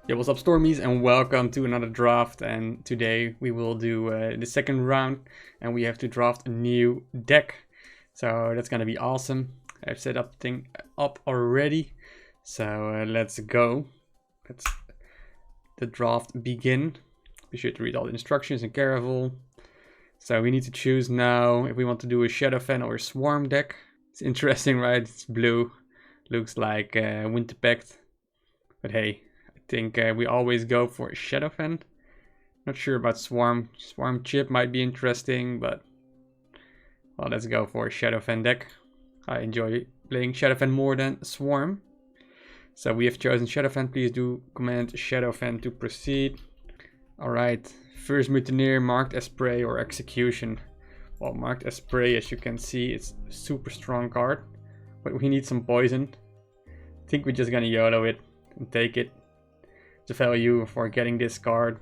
Yeah, what's up Stormies and welcome to another draft, and today we will do the second round and we have to draft a new deck. So that's gonna be awesome. I've set up thing up already. So let's go. Let's the draft begin. Be sure to read all the instructions and careful. So we need to choose now if we want to do a Shadowfen or a Swarm deck. It's interesting, right? It's blue. Looks like Winter Pact. But hey, I think we always go for a Shadowfen. Not sure about Swarm. Swarm Chip might be interesting, but well, let's go for a Shadowfen deck. I enjoy playing Shadowfen more than Swarm. So we have chosen Shadowfen. Please do command Shadowfen to proceed. Alright, first Mutineer, marked as prey or execution. Well, marked as prey, as you can see, it's a super strong card. But we need some poison. I think we're just gonna YOLO it and take it. The value for getting this card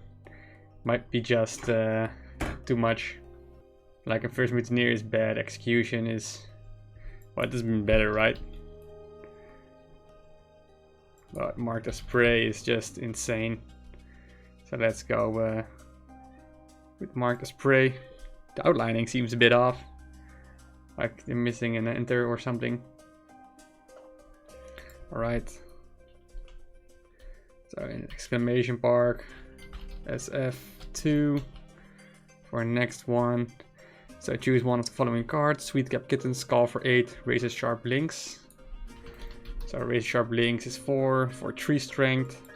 might be just too much. Like a first Mutineer is bad, execution is... well, it has been better, right? But marked as prey is just insane. So let's go with marked as prey. The outlining seems a bit off. Like they're missing an enter or something. Alright. So in exclamation mark SF2 for next one. So choose one of the following cards. Sweetcap Kittens, call for 8, Razor Sharp Links. So Razor Sharp Links is 4 for 3 strength.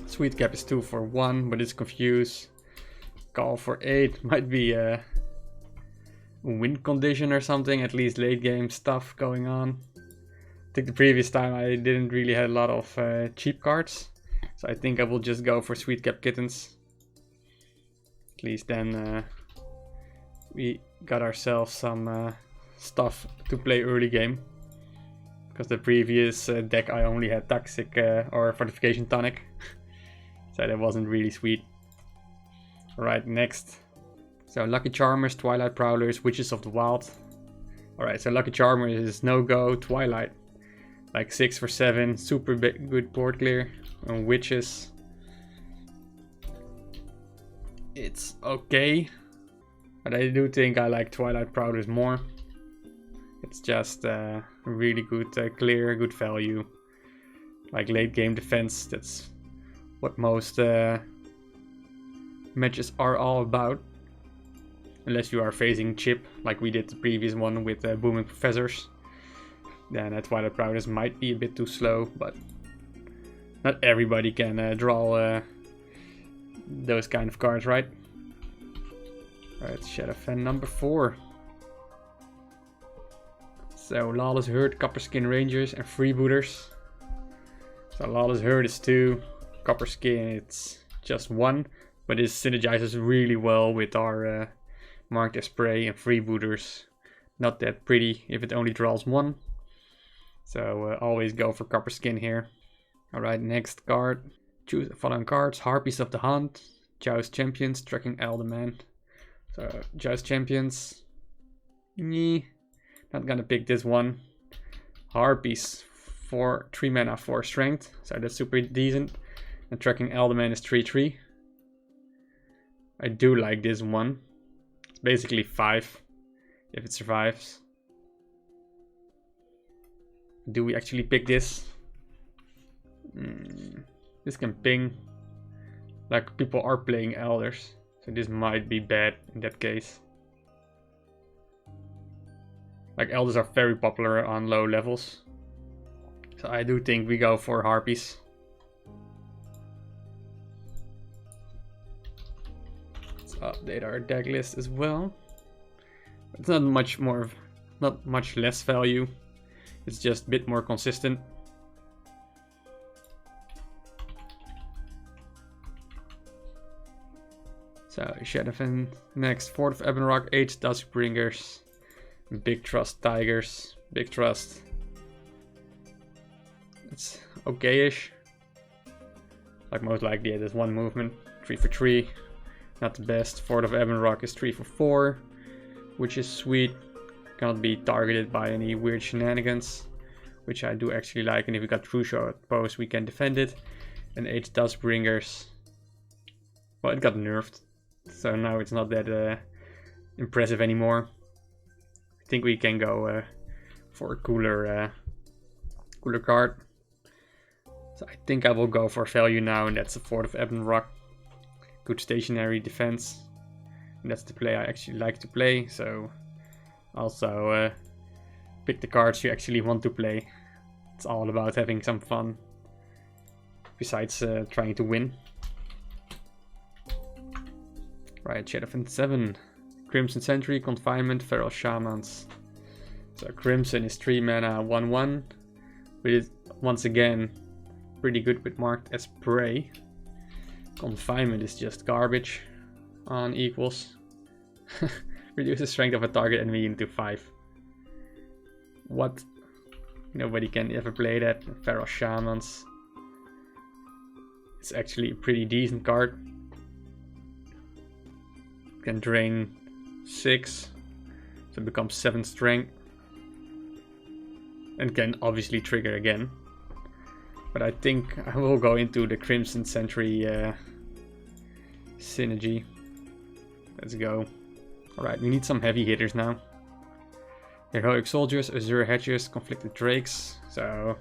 Sweetcap is 2 for 1, but it's confused. Call for 8 might be a win condition or something, at least late game stuff going on. I think the previous time I didn't really have a lot of cheap cards. So I think I will just go for Sweetcap Kittens. At least then we got ourselves some stuff to play early game. Because the previous deck I only had Toxic or Fortification Tonic. So that wasn't really sweet. Alright, next. So Lucky Charmers, Twilight Prowlers, Witches of the Wild. Alright, so Lucky Charmers is no-go, Twilight. Like 6 for 7, super good board clear. And Witches, it's okay. But I do think I like Twilight Prowlers more. It's just really good clear, good value. Like late game defense, that's what most matches are all about. Unless you are facing Chip, like we did the previous one with Booming Professors. Then Twilight Prowlers might be a bit too slow, but not everybody can draw those kind of cards, right? Alright, Shadowfen number 4. So Lawless Herd, Copper Skin Rangers, and Freebooters. So Lawless Herd is 2, Copper Skin it's just 1, but it synergizes really well with our marked as prey and Freebooters. Not that pretty if it only draws 1. So always go for Copper Skin here. Alright, next card. Choose the following cards. Harpies of the Hunt, Joust Champions, Tracking Elderman. So Joust Champions. Not gonna pick this one. Harpies for 3 mana, 4 strength. So that's super decent. And Tracking Elderman is 3/3. I do like this one. It's basically 5 if it survives. Do we actually pick this? This can ping. Like people are playing Elders. So this might be bad in that case. Like Elders are very popular on low levels. So I do think we go for Harpies. Let's update our deck list as well. It's not much less value. It's just a bit more consistent. So Shadowfen next, 4th of Ebonrock, 8 Duskbringers, Big Trust Tigers, Big Trust. It's okay-ish. Like most likely there's 1 movement, 3 for 3. Not the best. 4th of Ebonrock is 3 for 4, which is sweet. Cannot be targeted by any weird shenanigans, which I do actually like. And if we got True Shot post, we can defend it. and 8 Dustbringers. Well, it got nerfed, so now it's not that impressive anymore. I think we can go for a cooler card. So I think I will go for value now, and that's the 4th of Ebon Rock. Good stationary defense. And that's the play I actually like to play, so also pick the cards you actually want to play. It's all about having some fun, besides trying to win. Right, Shadowfen 7, Crimson Sentry, Confinement, Feral Shamans. So Crimson is 3 mana, 1/1, but it's once again pretty good with marked as prey. Confinement is just garbage on equals. Reduces strength of a target enemy into 5. What? Nobody can ever play that. Feral Shamans. It's actually a pretty decent card. Can drain 6, so it becomes 7 strength. And can obviously trigger again. But I think I will go into the Crimson Sentry synergy. Let's go. Alright, we need some heavy hitters now. Heroic Soldiers, Azure Hatchers, Conflicted Drakes. So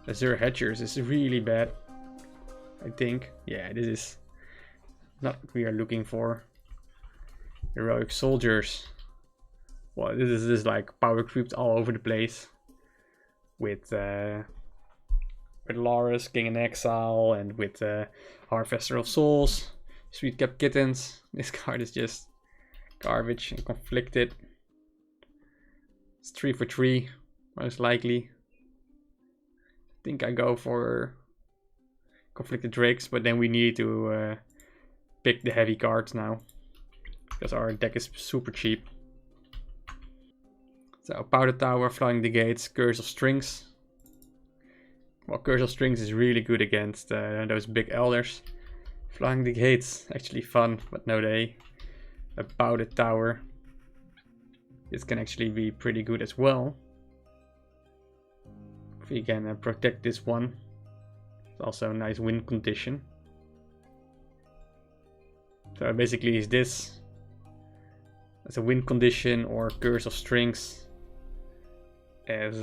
Azure Hatchers is really bad, I think. Yeah, this is not what we are looking for. Heroic Soldiers. Well, this is like power creeped all over the place. With Loris, King in Exile, and with Harvester of Souls, Sweet Cap Kittens. This card is just garbage and conflicted. It's 3 for 3, most likely. I think I go for Conflicted Drakes, but then we need to pick the heavy cards now, because our deck is super cheap. So Powder Tower, Flying the Gates, Curse of Strings. Well, Curse of Strings is really good against those big elders. Flying the Gates, actually fun, but no day. A Powder Tower. This can actually be pretty good as well. If we can protect this one. It's also a nice win condition. So basically is this as a win condition, or Curse of Strings as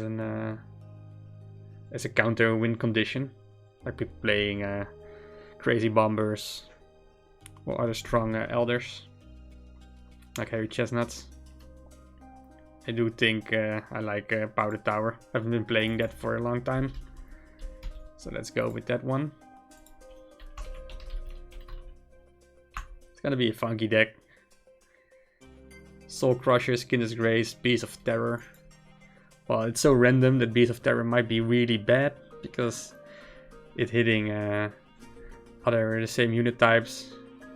a counter win condition, like people playing Crazy Bombers or other strong elders like Heavy Chestnuts. I do think I like Powder Tower. I haven't been playing that for a long time, so let's go with that one. It's gonna be a funky deck. Soul Crusher, Skinless Grace, Beast of Terror. Well, it's so random that Beast of Terror might be really bad, because it hitting the same unit types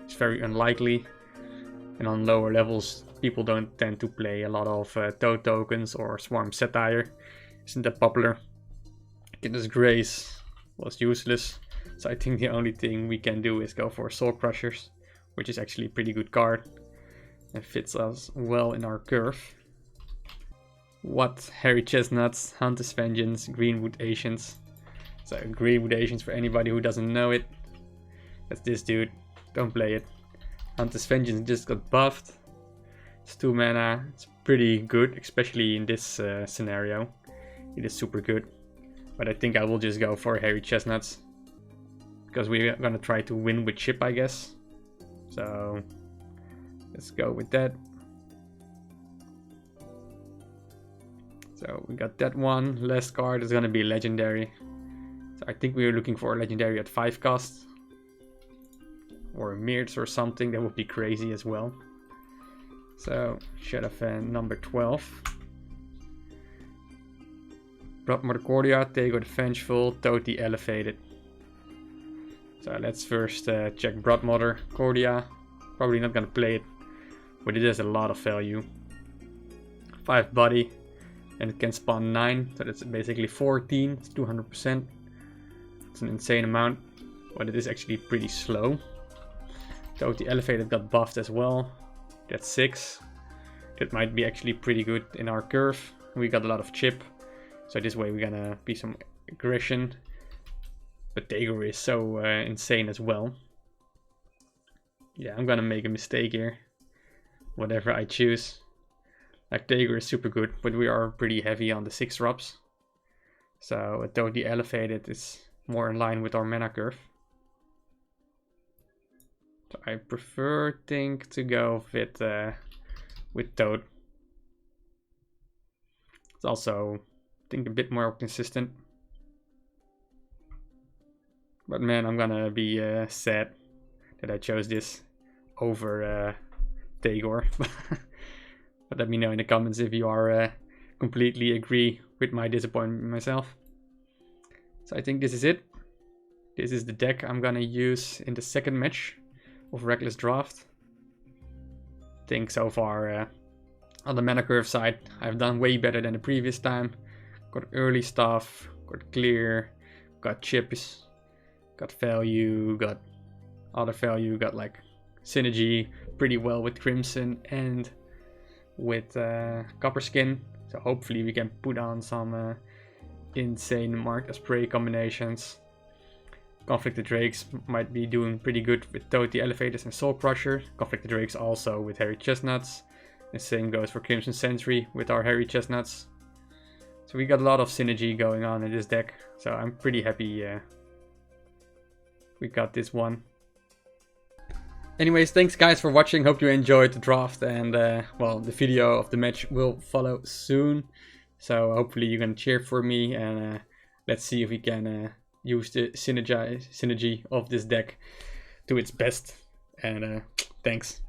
is very unlikely, and on lower levels people don't tend to play a lot of Toad tokens, or Swarm Satire isn't that popular. Skinless Grace was useless, so I think the only thing we can do is go for Soul Crushers, which is actually a pretty good card and fits us well in our curve. What? Hairy Chestnuts, Hunter's Vengeance, Greenwood Asians. So Greenwood Asians, for anybody who doesn't know it, that's this dude. Don't play it. Hunter's Vengeance just got buffed. It's 2 mana. It's pretty good, especially in this scenario. It is super good. But I think I will just go for Hairy Chestnuts, because we're gonna try to win with chip, I guess. So let's go with that. So we got that one. Last card is gonna be legendary. So I think we are looking for a legendary at 5 cost. Or a Mirtz or something, that would be crazy as well. So Shadowfen number 12. Broadmother Cordia, Tego the Vengeful, Toad the Elevated. So let's first check Broadmother Cordia. Probably not gonna play it, but it has a lot of value. 5 body, and it can spawn 9, so that's basically 14, it's 200%. It's an insane amount, but it is actually pretty slow. Toad the Elevated got buffed as well, that's 6. That might be actually pretty good in our curve. We got a lot of chip, so this way we're gonna be some aggression. But Dagur is so insane as well. Yeah, I'm gonna make a mistake here. Whatever I choose. Like, Dagur is super good, but we are pretty heavy on the 6 drops. So a totally elevated is more in line with our mana curve. So I think to go with Toad. It's also, I think, a bit more consistent. But man, I'm gonna be sad that I chose this over Dagur. But let me know in the comments if you are completely agree with my disappointment myself. So I think this is it. This is the deck I'm gonna use in the second match of Reckless Draft. I think so far on the mana curve side, I've done way better than the previous time. Got early stuff, got clear, got chips, got value, got other value, got like synergy pretty well with Crimson and with Copper Skin. So hopefully we can put on some insane marked as prey combinations. Conflicted Drakes might be doing pretty good with Toad the Elevators and Soul Crusher. Conflicted Drakes also with Hairy Chestnuts. The same goes for Crimson Sentry with our Hairy Chestnuts. So we got a lot of synergy going on in this deck. So I'm pretty happy we got this one. Anyways, thanks guys for watching. Hope you enjoyed the draft, and well, the video of the match will follow soon. So hopefully you can cheer for me, and let's see if we can use the synergy of this deck to its best. And thanks.